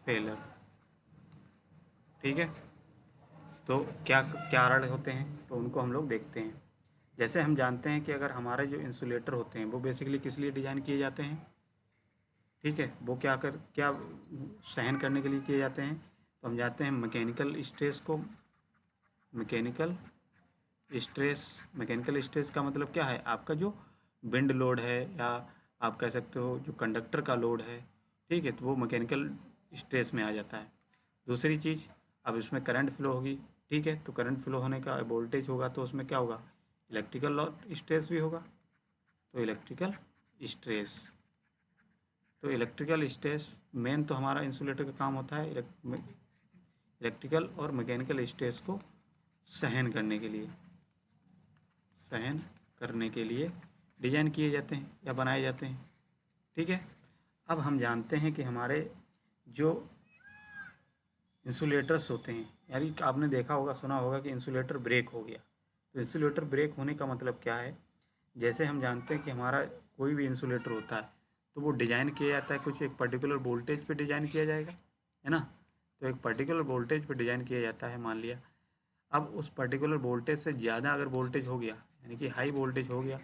फेलर। ठीक है, तो क्या कारण होते हैं तो उनको हम लोग देखते हैं। जैसे हम जानते हैं कि अगर हमारे जो इंसुलेटर होते हैं वो बेसिकली किस लिए डिज़ाइन किए जाते हैं। ठीक है, वो क्या सहन करने के लिए किए जाते हैं। तो हम जानते हैं मैकेनिकल स्ट्रेस का मतलब क्या है, आपका जो विंड लोड है या आप कह सकते हो जो कंडक्टर का लोड है। ठीक है, तो वो मैकेनिकल स्ट्रेस में आ जाता है। दूसरी चीज़, अब इसमें करंट फ्लो होगी। ठीक है, तो करंट फ्लो होने का वोल्टेज होगा तो उसमें क्या होगा, इलेक्ट्रिकल स्ट्रेस भी होगा। तो इलेक्ट्रिकल स्ट्रेस मेन तो हमारा इंसुलेटर का काम होता है इलेक्ट्रिकल और मैकेनिकल स्ट्रेस को सहन करने के लिए डिज़ाइन किए जाते हैं या बनाए जाते हैं। ठीक है, अब हम जानते हैं कि हमारे जो इंसुलेटर्स होते हैं, यानी आपने देखा होगा, सुना होगा कि इंसुलेटर ब्रेक हो गया। तो इंसुलेटर ब्रेक होने का मतलब क्या है, जैसे हम जानते हैं कि हमारा कोई भी इंसुलेटर होता है तो वो डिज़ाइन किया जाता है कुछ एक पर्टिकुलर वोल्टेज पे डिज़ाइन किया जाएगा, है ना। तो एक पर्टिकुलर वोल्टेज पे डिज़ाइन किया जाता है, मान लिया। अब उस पर्टिकुलर वोल्टेज से ज़्यादा अगर वोल्टेज हो गया, यानी कि हाई वोल्टेज हो गया,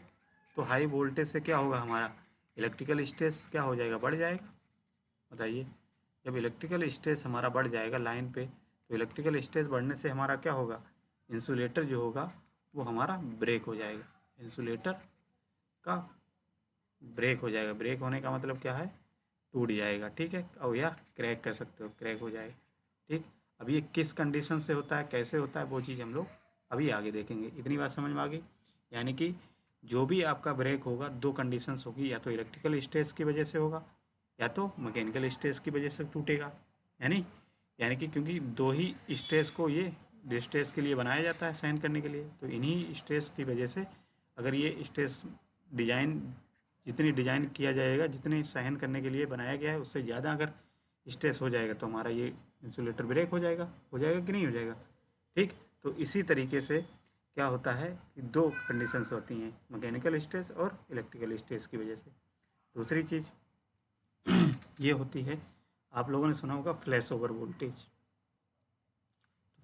तो हाई वोल्टेज से क्या होगा, हमारा इलेक्ट्रिकल स्ट्रेस क्या हो जाएगा, बढ़ जाएगा। बताइए, जब इलेक्ट्रिकल स्ट्रेस हमारा बढ़ जाएगा लाइन पे, तो इलेक्ट्रिकल स्ट्रेस बढ़ने से हमारा क्या होगा, इंसुलेटर जो होगा वो हमारा ब्रेक हो जाएगा। इंसुलेटर का ब्रेक हो जाएगा। ब्रेक होने का मतलब क्या है, टूट जाएगा। ठीक है, और या क्रैक कर सकते हो, क्रैक हो जाएगा। ठीक, अब ये किस कंडीशन से होता है, कैसे होता है, वो चीज़ हम लोग अभी आगे देखेंगे। इतनी बात समझ में आ गई। यानी कि जो भी आपका ब्रेक होगा 2 कंडीशंस होगी, या तो इलेक्ट्रिकल स्ट्रेस की वजह से होगा या तो मैकेनिकल स्ट्रेस की वजह से टूटेगा। यानी कि क्योंकि 2 ही स्ट्रेस को ये स्ट्रेस के लिए बनाया जाता है, सहन करने के लिए। तो इन्हीं स्ट्रेस की वजह से अगर ये स्ट्रेस जितनी डिज़ाइन किया जाएगा, जितनी सहन करने के लिए बनाया गया है, उससे ज़्यादा अगर स्ट्रेस हो जाएगा तो हमारा ये इंसुलेटर ब्रेक हो जाएगा कि नहीं हो जाएगा। ठीक, तो इसी तरीके से क्या होता है कि 2 कंडीशंस होती हैं, मैकेनिकल स्ट्रेस और इलेक्ट्रिकल स्ट्रेस की वजह से। दूसरी चीज़ ये होती है, आप लोगों ने सुना होगा flash over voltage.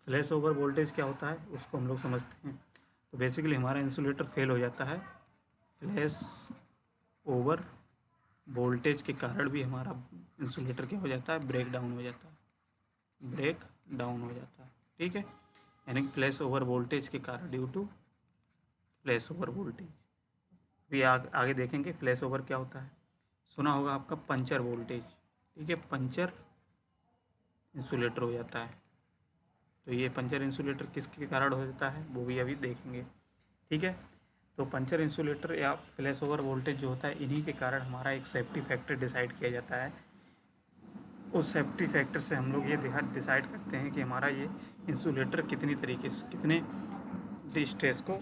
Flash over voltage क्या होता है उसको हम लोग समझते हैं। तो बेसिकली हमारा इंसुलेटर फेल हो जाता है, फ्लैश ओवर वोल्टेज के कारण भी हमारा इंसुलेटर क्या हो जाता है, ब्रेक डाउन हो जाता है। ठीक है, यानी कि फ्लैश ओवर वोल्टेज के कारण, due to flash over voltage. भी आगे देखेंगे फ्लैश ओवर क्या होता है। सुना होगा आपका पंचर वोल्टेज। ठीक है, पंचर इंसुलेटर हो जाता है। तो ये पंचर इंसुलेटर किसके कारण हो जाता है वो भी अभी देखेंगे। ठीक है, तो पंचर इंसुलेटर या फ्लैश ओवर वोल्टेज जो होता है, इन्हीं के कारण हमारा एक सेफ्टी फैक्टर डिसाइड किया जाता है उस सेफ्टी फैक्टर से हम लोग ये डिसाइड करते हैं कि हमारा ये इंसुलेटर कितनी तरीके से कितने स्ट्रेस को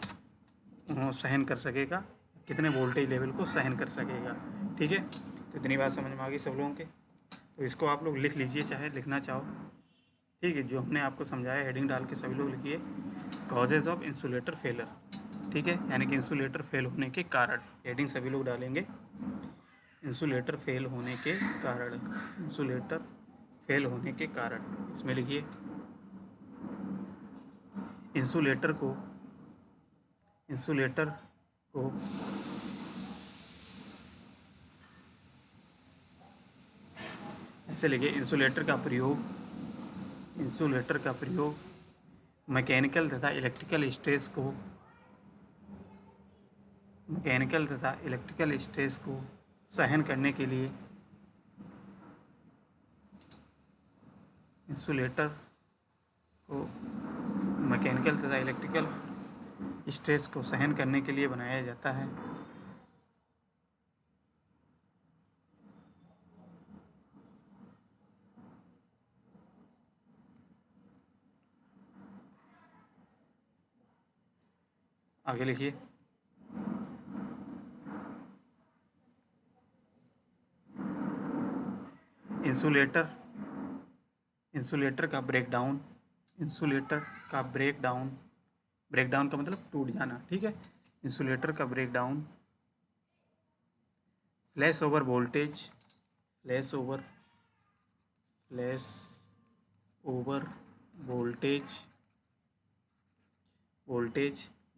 सहन कर सकेगा, कितने वोल्टेज लेवल को सहन कर सकेगा। ठीक है, तो इतनी बात समझ में आ गई सब लोगों के। तो इसको आप लोग लिख लीजिए, चाहे लिखना चाहो। ठीक है, जो हमने आपको समझाया हेडिंग डाल के सभी लोग लिखिए, कॉजेज ऑफ इंसुलेटर फेलर। ठीक है, यानी कि इंसुलेटर फेल होने के कारण, हेडिंग सभी लोग डालेंगे, इंसुलेटर फेल होने के कारण, इंसुलेटर फेल होने के कारण। इसमें लिखिए इंसुलेटर को ऐसे लिखिए, इंसुलेटर का प्रयोग मैकेनिकल तथा इलेक्ट्रिकल स्ट्रेस को सहन करने के लिए, इंसुलेटर को मैकेनिकल तथा इलेक्ट्रिकल स्ट्रेस को सहन करने के लिए बनाया जाता है। आगे लिखिए, इंसुलेटर का ब्रेकडाउन, ब्रेकडाउन का मतलब टूट जाना। ठीक है, इंसुलेटर का ब्रेकडाउन फ्लैश ओवर वोल्टेज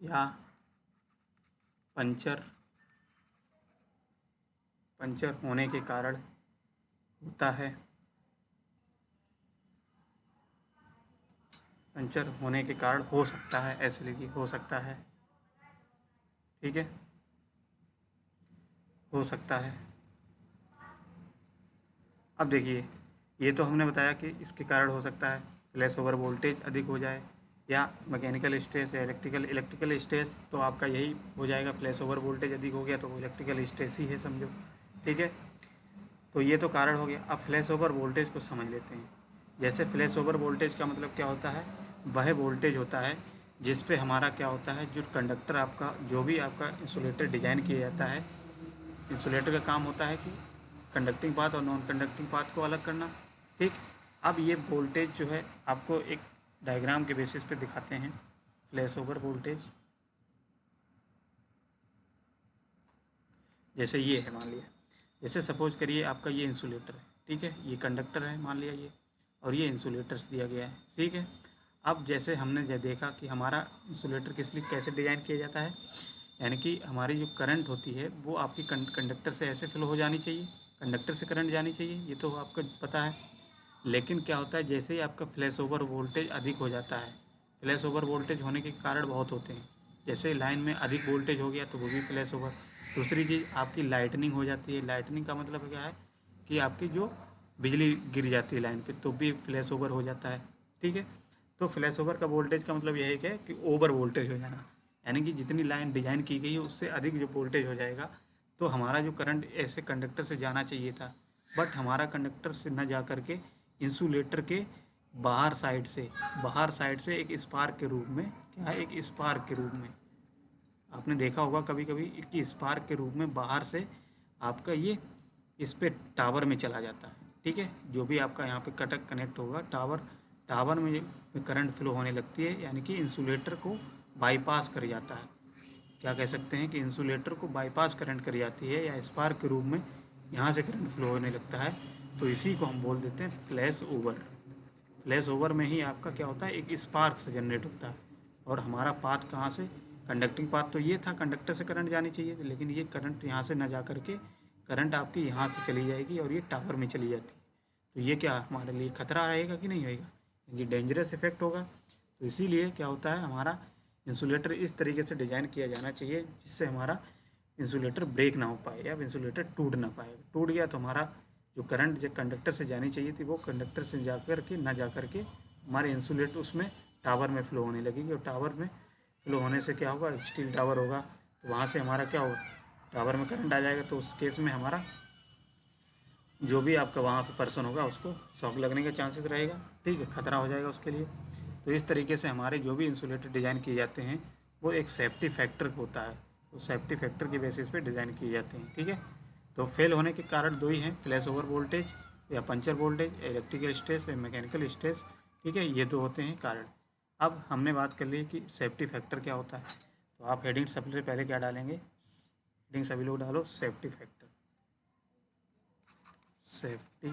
या पंचर होने के कारण होता है। पंचर होने के कारण हो सकता है, ऐसे लिखिए, हो सकता है। ठीक है, हो सकता है। अब देखिए, ये तो हमने बताया कि इसके कारण हो सकता है फ्लैश ओवर वोल्टेज अधिक हो जाए, या मैकेनिकल स्ट्रेस या इलेक्ट्रिकल स्ट्रेस, तो आपका यही हो जाएगा, फ्लैश ओवर वोल्टेज अधिक हो गया तो वो इलेक्ट्रिकल स्ट्रेस ही है, समझो। ठीक है, तो ये तो कारण हो गया। अब फ्लैश ओवर वोल्टेज को समझ लेते हैं। जैसे फ्लैश ओवर वोल्टेज का मतलब क्या होता है, वह वोल्टेज होता है जिस पे हमारा क्या होता है, जो कंडक्टर आपका, जो भी आपका इंसुलेटर डिजाइन किया जाता है, इंसुलेटर का काम होता है कि कंडक्टिंग पाथ और नॉन कंडक्टिंग पाथ को अलग करना। ठीक, अब ये वोल्टेज जो है आपको एक डायग्राम के बेसिस पे दिखाते हैं। फ्लैश ओवर वोल्टेज जैसे ये है, मान लिया, जैसे सपोज करिए आपका ये इंसुलेटर है। ठीक है, ये कंडक्टर है मान लिया ये, और ये इंसुलेटर्स दिया गया है। ठीक है, अब जैसे हमने देखा कि हमारा इंसुलेटर किस लिए कैसे डिज़ाइन किया जाता है, यानी कि हमारी जो करंट होती है वो आपकी कंडक्टर से ऐसे फ्लो हो जानी चाहिए, कंडक्टर से करंट जानी चाहिए, ये तो आपको पता है। लेकिन क्या होता है, जैसे ही आपका फ्लैश ओवर वोल्टेज अधिक हो जाता है, फ्लैश ओवर वोल्टेज होने के कारण बहुत होते हैं, जैसे लाइन में अधिक वोल्टेज हो गया तो वो भी फ्लैश ओवर। दूसरी चीज़ आपकी लाइटनिंग हो जाती है। लाइटनिंग का मतलब क्या है कि आपकी जो बिजली गिर जाती है लाइन पे, तो भी फ्लैश ओवर हो जाता है। ठीक है, तो फ्लैश ओवर का वोल्टेज का मतलब यही है कि ओवर वोल्टेज हो जाना, यानी कि जितनी लाइन डिजाइन की गई है उससे अधिक जो वोल्टेज हो जाएगा, तो हमारा जो करंट ऐसे कंडक्टर से जाना चाहिए था, बट हमारा कंडक्टर से न जा करके इंसुलेटर के बाहर साइड से एक स्पार्क के रूप में, क्या है, एक स्पार्क के रूप में, आपने देखा होगा कभी कभी कि स्पार्क के रूप में बाहर से आपका ये इस पे टावर में चला जाता है। ठीक है, जो भी आपका यहाँ पे कनेक्ट होगा टावर में करंट फ्लो होने लगती है, यानी कि इंसुलेटर को बाईपास कर जाता है। क्या कह सकते हैं कि इंसुलेटर को बाईपास करंट कर जाती है, या स्पार्क के रूप में यहाँ से करंट फ्लो होने लगता है, तो इसी को हम बोल देते हैं फ्लैश ओवर। फ्लैश ओवर में ही आपका क्या होता है, एक स्पार्क से जनरेट होता है, और हमारा पाथ कहाँ से, कंडक्टिंग पाथ तो ये था, कंडक्टर से करंट जानी चाहिए, लेकिन ये करंट यहाँ से न जा करके करंट आपकी यहाँ से चली जाएगी और ये टावर में चली जाती है। तो ये क्या हमारे लिए खतरा रहेगा कि नहीं होगा, ये डेंजरस इफेक्ट होगा। तो इसीलिए क्या होता है, हमारा इंसुलेटर इस तरीके से डिज़ाइन किया जाना चाहिए जिससे हमारा इंसुलेटर ब्रेक ना हो पाए या इंसुलेटर टूट ना पाए। टूट गया तो हमारा जो करंट जो कंडक्टर से जानी चाहिए थी वो कंडक्टर से जा कर के ना जा कर के हमारे इंसुलेटर उसमें टावर में फ्लो होने लगेगी, और टावर में फ्लो होने से क्या होगा, स्टील टावर होगा, तो वहाँ से हमारा क्या होगा, टावर में करंट आ जाएगा, तो उस केस में हमारा जो भी आपका वहाँ पे पर्सन होगा उसको शॉक लगने का चांसेस रहेगा, ठीक है, खतरा हो जाएगा उसके लिए। तो इस तरीके से हमारे जो भी इंसुलेटर डिज़ाइन किए जाते हैं वो एक सेफ्टी फैक्टर होता है, तो सेफ्टी फैक्टर के बेसिस पे डिज़ाइन किए जाते हैं, ठीक है। तो फेल होने के कारण दो ही हैं, फ्लैश ओवर वोल्टेज या पंचर वोल्टेज, इलेक्ट्रिकल स्ट्रेस या मैकेनिकल स्ट्रेस, ठीक है, ये दो होते हैं कारण। अब हमने बात कर ली कि सेफ्टी फैक्टर क्या होता है, तो आप हेडिंग सबसे पहले क्या डालेंगे, हेडिंग सभी लोग डालो सेफ्टी फैक्टर, सेफ्टी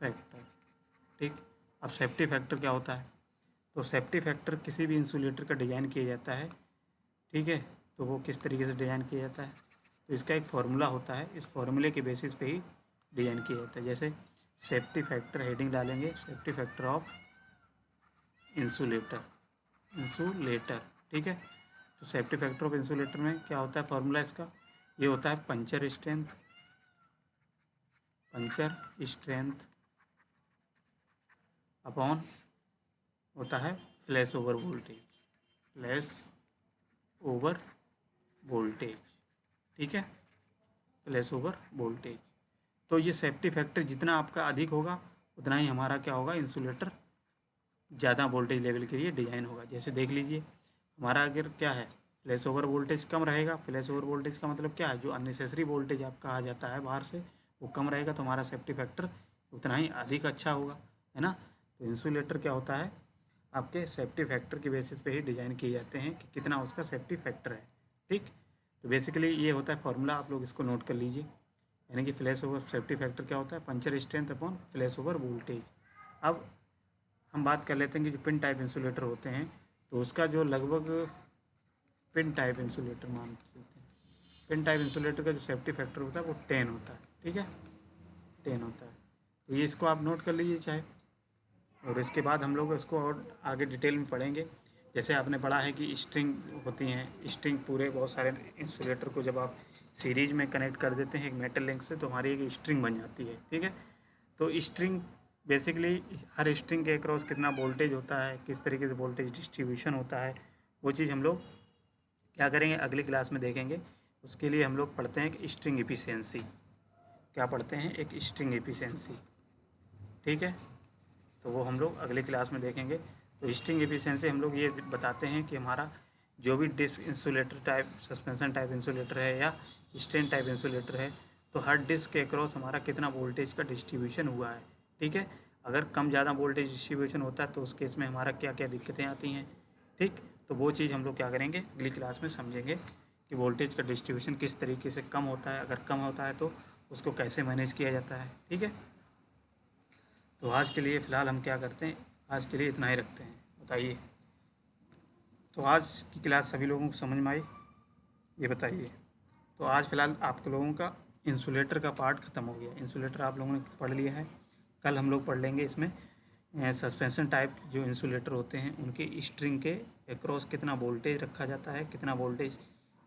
फैक्टर, ठीक। अब सेफ्टी फैक्टर क्या होता है, तो सेफ्टी फैक्टर किसी भी इंसुलेटर का डिज़ाइन किया जाता है, ठीक है। तो वो किस तरीके से डिज़ाइन किया जाता है, तो इसका एक फार्मूला होता है, इस फार्मूले के बेसिस पे ही डिज़ाइन किया जाता है। जैसे सेफ्टी फैक्टर हेडिंग डालेंगे safety factor of insulator, insulator, ठीक है। तो सेफ्टी फैक्टर ऑफ इंसुलेटर में क्या होता है फार्मूला इसका, ये होता है puncture strength, puncture strength upon होता है flash over voltage, flash over voltage, ठीक है, फ्लैश ओवर वोल्टेज। तो ये सेफ्टी फैक्टर जितना आपका अधिक होगा उतना ही हमारा क्या होगा, इंसुलेटर ज़्यादा वोल्टेज लेवल के लिए डिज़ाइन होगा। जैसे देख लीजिए हमारा अगर क्या है, फ्लैश ओवर वोल्टेज कम रहेगा, फ्लैश ओवर वोल्टेज का मतलब क्या है, जो अननेसेसरी वोल्टेज आपका आ जाता है बाहर से वो कम रहेगा, तो हमारा सेफ्टी फैक्टर उतना ही अधिक अच्छा होगा, है ना। तो इंसुलेटर क्या होता है, आपके सेफ्टी फैक्टर के बेसिस पे ही डिज़ाइन किए जाते हैं कि कितना उसका सेफ्टी फैक्टर है, ठीक। तो बेसिकली ये होता है फॉर्मूला, आप लोग इसको नोट कर लीजिए, यानी कि फ्लैश ओवर सेफ्टी फैक्टर क्या होता है, puncture strength upon flash over voltage. अब हम बात कर लेते हैं कि जो पिन टाइप इंसुलेटर होते हैं, तो उसका जो लगभग पिन टाइप इंसुलेटर मान लेते हैं, पिन टाइप इंसुलेटर का जो सेफ्टी फैक्टर होता है वो 10 होता है, ठीक है, 10 होता है। तो ये इसको आप नोट कर लीजिए चाहे, और इसके बाद हम लोग इसको और आगे डिटेल में पढ़ेंगे। जैसे आपने पढ़ा है कि स्ट्रिंग होती हैं, स्ट्रिंग पूरे बहुत सारे इंसुलेटर को जब आप सीरीज में कनेक्ट कर देते हैं एक मेटल लिंक से तो हमारी एक स्ट्रिंग बन जाती है, ठीक है। तो स्ट्रिंग बेसिकली हर स्ट्रिंग के अक्रॉस कितना वोल्टेज होता है, किस तरीके से वोल्टेज डिस्ट्रीब्यूशन होता है, वो चीज़ हम लोग क्या करेंगे अगली क्लास में देखेंगे। उसके लिए हम लोग पढ़ते हैं कि स्ट्रिंग एफिशिएंसी, क्या पढ़ते हैं, एक स्ट्रिंग एफिशिएंसी, ठीक है। तो वो हम लोग अगली क्लास में देखेंगे। तो स्ट्रिंग एफिशिएंसी हम लोग ये बताते हैं कि हमारा जो भी disc insulator type, suspension type insulator है या स्ट्रेन टाइप इंसुलेटर है, तो हर डिस्क के अक्रॉस हमारा कितना वोल्टेज का डिस्ट्रीब्यूशन हुआ है, ठीक है। अगर कम ज़्यादा वोल्टेज डिस्ट्रीब्यूशन होता है तो उस केस में हमारा क्या क्या दिक्कतें आती हैं, ठीक। तो वो चीज़ हम लोग क्या करेंगे अगली क्लास में समझेंगे कि वोल्टेज का डिस्ट्रीब्यूशन किस तरीके से कम होता है, अगर कम होता है तो उसको कैसे मैनेज किया जाता है, ठीक है। तो आज के लिए फ़िलहाल हम क्या करते हैं, आज के लिए इतना ही रखते हैं, बताइए। तो आज की क्लास सभी लोगों को समझ में आई, ये बताइए। तो आज फ़िलहाल आप लोगों का इंसुलेटर का पार्ट ख़त्म हो गया, इंसुलेटर आप लोगों ने पढ़ लिया है। कल हम लोग पढ़ लेंगे इसमें सस्पेंशन टाइप जो इंसुलेटर होते हैं उनके स्ट्रिंग के अक्रॉस कितना वोल्टेज रखा जाता है, कितना वोल्टेज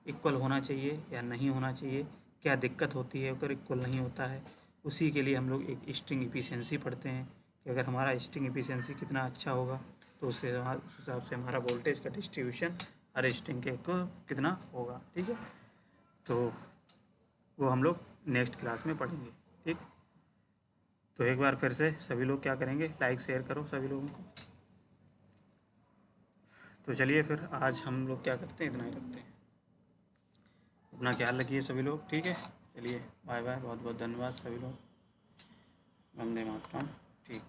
इक्वल होना चाहिए या नहीं होना चाहिए, क्या दिक्कत होती है अगर इक्वल नहीं होता है। उसी के लिए हम लोग एक स्ट्रिंग एफिशिएंसी पढ़ते हैं कि अगर हमारा स्ट्रिंग एफिशिएंसी कितना अच्छा होगा तो उस हिसाब से हमारा वोल्टेज का डिस्ट्रीब्यूशन हर स्ट्रिंग के को कितना होगा, ठीक है। तो वो हम लोग नेक्स्ट क्लास में पढ़ेंगे, ठीक। तो एक बार फिर से सभी लोग क्या करेंगे, लाइक शेयर करो सभी लोगों को। तो चलिए फिर आज हम लोग क्या करते हैं, इतना ही रखते हैं। अपना ख्याल रखिए सभी लोग, ठीक है। चलिए बाय बाय, बहुत बहुत धन्यवाद सभी लोग, वंदे मातरम, ठीक।